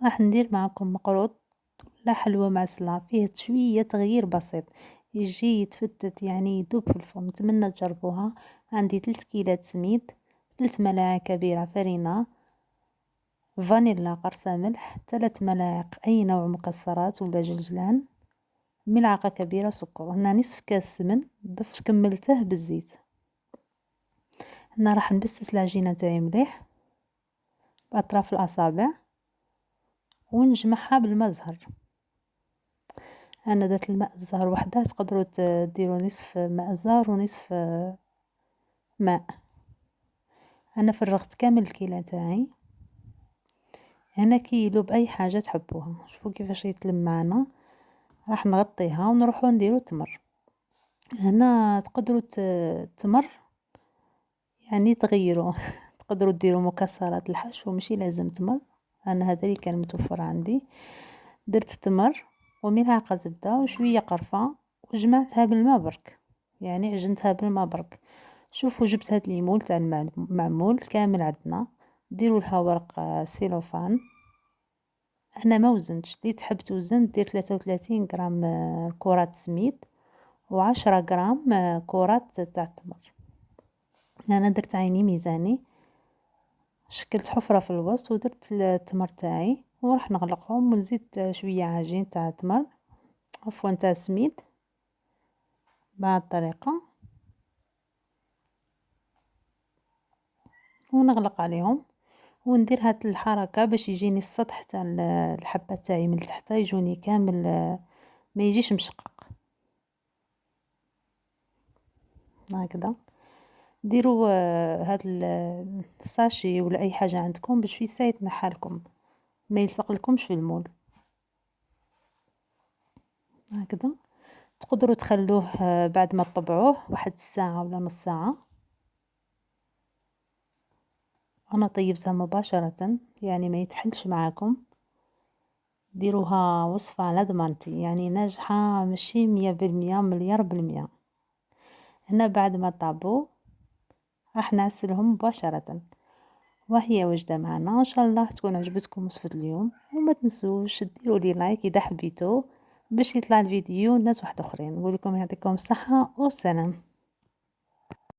راح ندير معاكم مقروط ولا حلوى معسلة فيه شوية تغيير بسيط، يجي يتفتت يعني يذوب في الفرن، نتمنى تجربوها. عندي 3 كيلات سميد، 3 ملاعق كبيرة فرينة، فانيلا قرصة ملح، 3 ملاعق أي نوع مكسرات ولا جلجلان، ملعقة كبيرة سكر. هنا نصف كاس سمن ضفت كملته بالزيت. هنا راح نبسس العجينة تاعي مليح بأطراف الأصابع ونجمعها بالما زهر. أنا درت الماء الزهر وحده، تقدروا ديروا نصف ماء زهر ونصف ماء. أنا فرغت كامل الكيلة تاعي. هنا كيلو بأي حاجة تحبوها. شوفوا كيفاش يتلم معنا. راح نغطيها ونروحو نديرو التمر. هنا تقدروا التمر يعني تغيروا تقدروا ديروا مكسرات الحشو ماشي لازم تمر. أنا هذا اللي كان متوفر عندي. درت التمر وملعقة زبدة وشوية قرفة وجمعتها بالما برك، يعني عجنتها بالما برك. شوفوا جبت هاد ليمول تاع المعمول كامل عندنا، ديروا لها ورق سيلوفان. انا ما وزنتش، اللي تحب توزن دير 33 غرام كرات سميد و10 غرام كرات تاع التمر. انا درت عيني ميزاني، شكلت حفرة في الوسط ودرت التمر تاعي وراح نغلقهم ونزيد شوية عجين تاع التمر، عفوا تاع السميد بهذه الطريقة ونغلق عليهم وندير هاد الحركة باش يجيني السطح تاع الحبة تاعي من تحت يجوني كامل ما يجيش مشقق هكذا. ديروا هاد الساشي ولا اي حاجة عندكم باش في سايت يتنحالكم ما يلصق لكمش في المول هكذا. تقدروا تخلوه بعد ما تطبعوه واحد الساعة ولا نص ساعة. انا طيبتها مباشرة يعني ما يتحلش معاكم. ديروها وصفة على ضمانتي، يعني ناجحة ماشي 100% مليار بالمية. هنا بعد ما طابو راح نعسلهم مباشرة وهي وجدة معنا. ان شاء الله تكون عجبتكم وصفة اليوم، وما تنسوش ديروا لي لايك اذا حبيتوا باش يطلع الفيديو لناس واحد اخرين. نقول لكم يعطيكم الصحة والسلام.